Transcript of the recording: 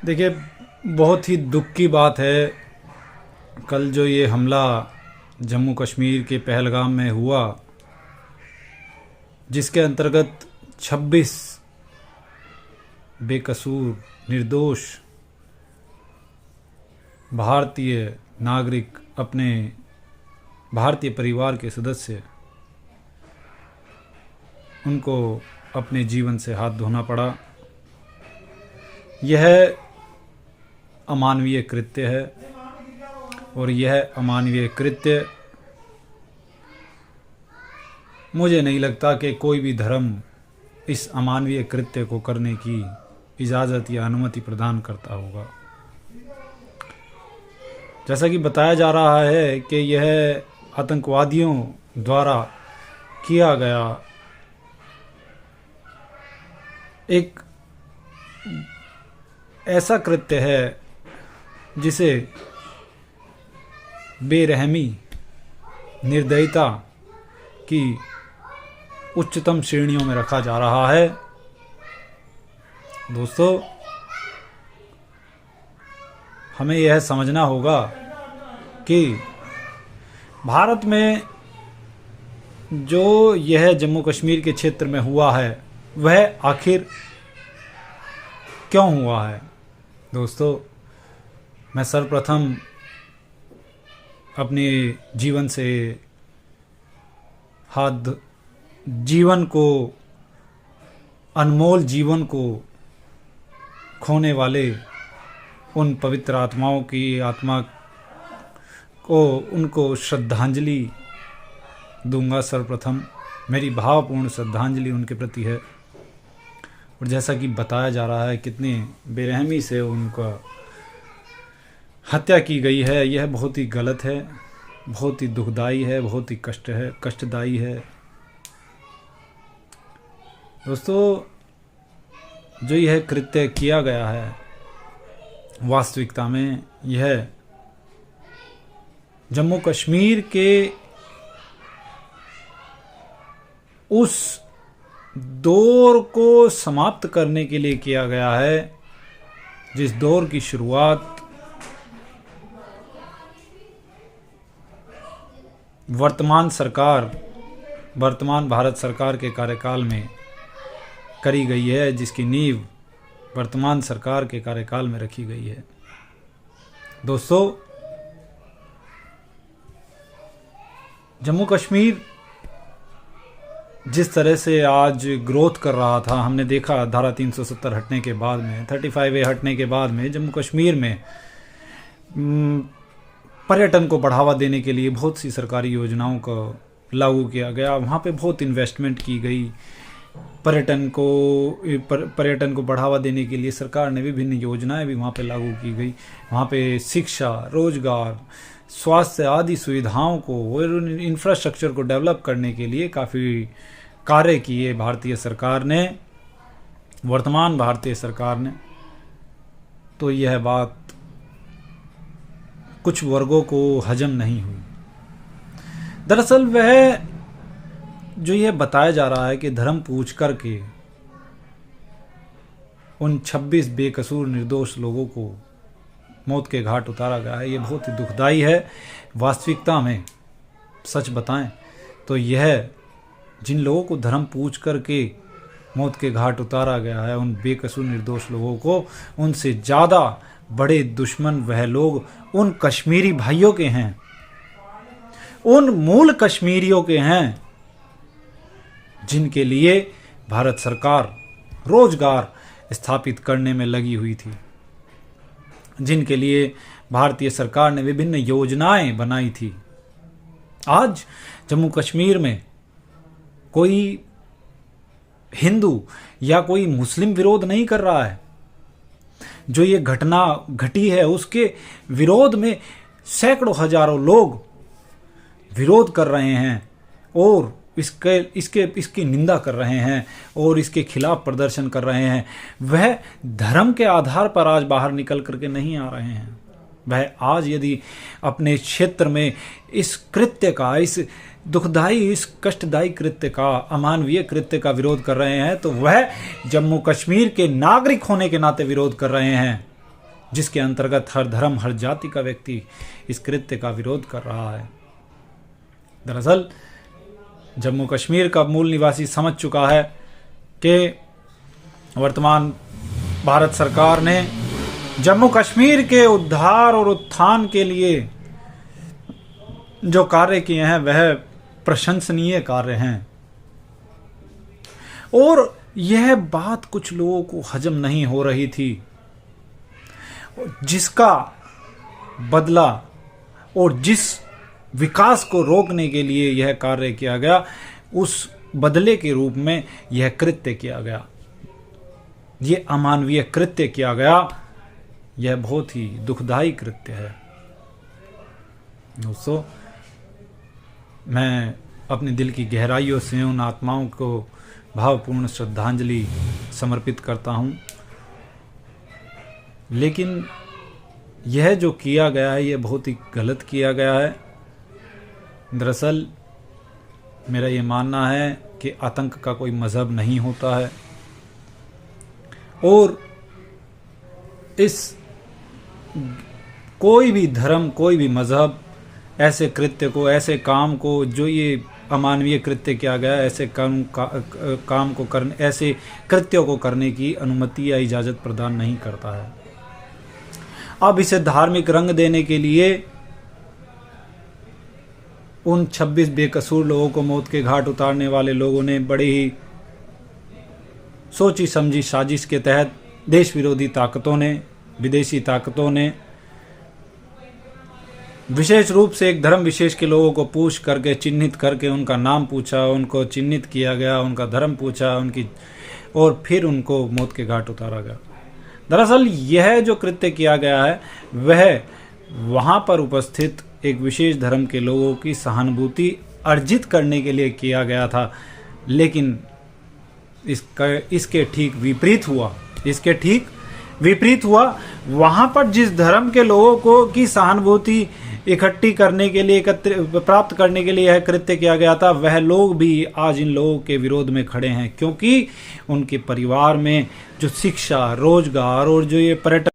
देखिए, बहुत ही दुख की बात है। कल जो ये हमला जम्मू कश्मीर के पहलगाम में हुआ, जिसके अंतर्गत 26 बेकसूर निर्दोष भारतीय नागरिक, अपने भारतीय परिवार के सदस्य, उनको अपने जीवन से हाथ धोना पड़ा। यह अमानवीय कृत्य है और यह अमानवीय कृत्य मुझे नहीं लगता कि कोई भी धर्म इस अमानवीय कृत्य को करने की इजाज़त या अनुमति प्रदान करता होगा। जैसा कि बताया जा रहा है कि यह आतंकवादियों द्वारा किया गया एक ऐसा कृत्य है जिसे बेरहमी, निर्दयता की उच्चतम श्रेणियों में रखा जा रहा है। दोस्तों, हमें यह समझना होगा कि भारत में जो यह जम्मू कश्मीर के क्षेत्र में हुआ है, वह आखिर क्यों हुआ है। दोस्तों, मैं सर्वप्रथम अपने जीवन से जीवन को, अनमोल जीवन को खोने वाले उन पवित्र आत्माओं की आत्मा को, उनको श्रद्धांजलि दूंगा। सर्वप्रथम मेरी भावपूर्ण श्रद्धांजलि उनके प्रति है। और जैसा कि बताया जा रहा है कितनी बेरहमी से उनका हत्या की गई है, यह बहुत ही गलत है, बहुत ही दुखदाई है, बहुत ही कष्टदायी है। दोस्तों, जो यह कृत्य किया गया है, वास्तविकता में यह जम्मू कश्मीर के उस दौर को समाप्त करने के लिए किया गया है, जिस दौर की शुरुआत वर्तमान भारत सरकार के कार्यकाल में करी गई है, जिसकी नींव वर्तमान सरकार के कार्यकाल में रखी गई है। दोस्तों, जम्मू कश्मीर जिस तरह से आज ग्रोथ कर रहा था, हमने देखा धारा 370 हटने के बाद में, 35A हटने के बाद में जम्मू कश्मीर में पर्यटन को बढ़ावा देने के लिए बहुत सी सरकारी योजनाओं को लागू किया गया। वहाँ पे बहुत इन्वेस्टमेंट की गई। पर्यटन को बढ़ावा देने के लिए सरकार ने विभिन्न योजनाएं भी वहाँ पे लागू की गई। वहाँ पे शिक्षा, रोजगार, स्वास्थ्य आदि सुविधाओं को और इंफ्रास्ट्रक्चर को डेवलप करने के लिए काफ़ी कार्य किए भारतीय सरकार ने, वर्तमान भारतीय सरकार ने। तो यह बात कुछ वर्गों को हजम नहीं हुई। दरअसल वह जो यह बताया जा रहा है कि धर्म पूछ करके उन 26 बेकसूर निर्दोष लोगों को मौत के घाट उतारा गया है, ये बहुत ही दुखदाई है। वास्तविकता में सच बताएं तो यह जिन लोगों को धर्म पूछ करके मौत के घाट उतारा गया है, उन बेकसूर निर्दोष लोगों को, उनसे ज़्यादा बड़े दुश्मन वह लोग उन कश्मीरी भाइयों के हैं, उन मूल कश्मीरियों के हैं, जिनके लिए भारत सरकार रोजगार स्थापित करने में लगी हुई थी, जिनके लिए भारतीय सरकार ने विभिन्न योजनाएं बनाई थी। आज जम्मू कश्मीर में कोई हिंदू या कोई मुस्लिम विरोध नहीं कर रहा है। जो ये घटना घटी है, उसके विरोध में सैकड़ों हजारों लोग विरोध कर रहे हैं और इसकी निंदा कर रहे हैं और इसके खिलाफ प्रदर्शन कर रहे हैं। वह धर्म के आधार पर आज बाहर निकल करके नहीं आ रहे हैं। वह आज यदि अपने क्षेत्र में इस कृत्य का, इस दुखदाई, इस कष्टदायी कृत्य का, अमानवीय कृत्य का विरोध कर रहे हैं, तो वह जम्मू कश्मीर के नागरिक होने के नाते विरोध कर रहे हैं। जिसके अंतर्गत हर धर्म हर जाति का व्यक्ति इस कृत्य का विरोध कर रहा है। दरअसल जम्मू कश्मीर का मूल निवासी समझ चुका है कि वर्तमान भारत सरकार ने जम्मू कश्मीर के उद्धार और उत्थान के लिए जो कार्य किए हैं वह प्रशंसनीय कार्य हैं, और यह बात कुछ लोगों को हजम नहीं हो रही थी, जिसका बदला और जिस विकास को रोकने के लिए यह कार्य किया गया, उस बदले के रूप में यह कृत्य किया गया, यह अमानवीय कृत्य किया गया। यह बहुत ही दुखदाई कृत्य है। दोस्तों, मैं अपने दिल की गहराइयों से उन आत्माओं को भावपूर्ण श्रद्धांजलि समर्पित करता हूं, लेकिन यह जो किया गया है यह बहुत ही गलत किया गया है। दरअसल मेरा ये मानना है कि आतंक का कोई मज़हब नहीं होता है, और इस कोई भी धर्म कोई भी मज़हब ऐसे कृत्य को, ऐसे काम को, जो ये अमानवीय कृत्य किया गया, ऐसे काम को करने, ऐसे कृत्यों को करने की अनुमति या इजाज़त प्रदान नहीं करता है। अब इसे धार्मिक रंग देने के लिए उन 26 बेकसूर लोगों को मौत के घाट उतारने वाले लोगों ने बड़े ही सोची समझी साजिश के तहत देश विरोधी ताकतों ने, विदेशी ताकतों ने विशेष रूप से एक धर्म विशेष के लोगों को पूछ करके, चिन्हित करके, उनका नाम पूछा, उनको चिन्हित किया गया, उनका धर्म पूछा, और फिर उनको मौत के घाट उतारा गया। दरअसल यह जो कृत्य किया गया है वह वहाँ पर उपस्थित एक विशेष धर्म के लोगों की सहानुभूति अर्जित करने के लिए किया गया था, लेकिन इसके ठीक विपरीत हुआ। वहाँ पर जिस धर्म के लोगों को की सहानुभूति इकट्ठी करने के लिए, प्राप्त करने के लिए यह कृत्य किया गया था, वह लोग भी आज इन लोगों के विरोध में खड़े हैं, क्योंकि उनके परिवार में जो शिक्षा, रोजगार और जो ये पर्यटन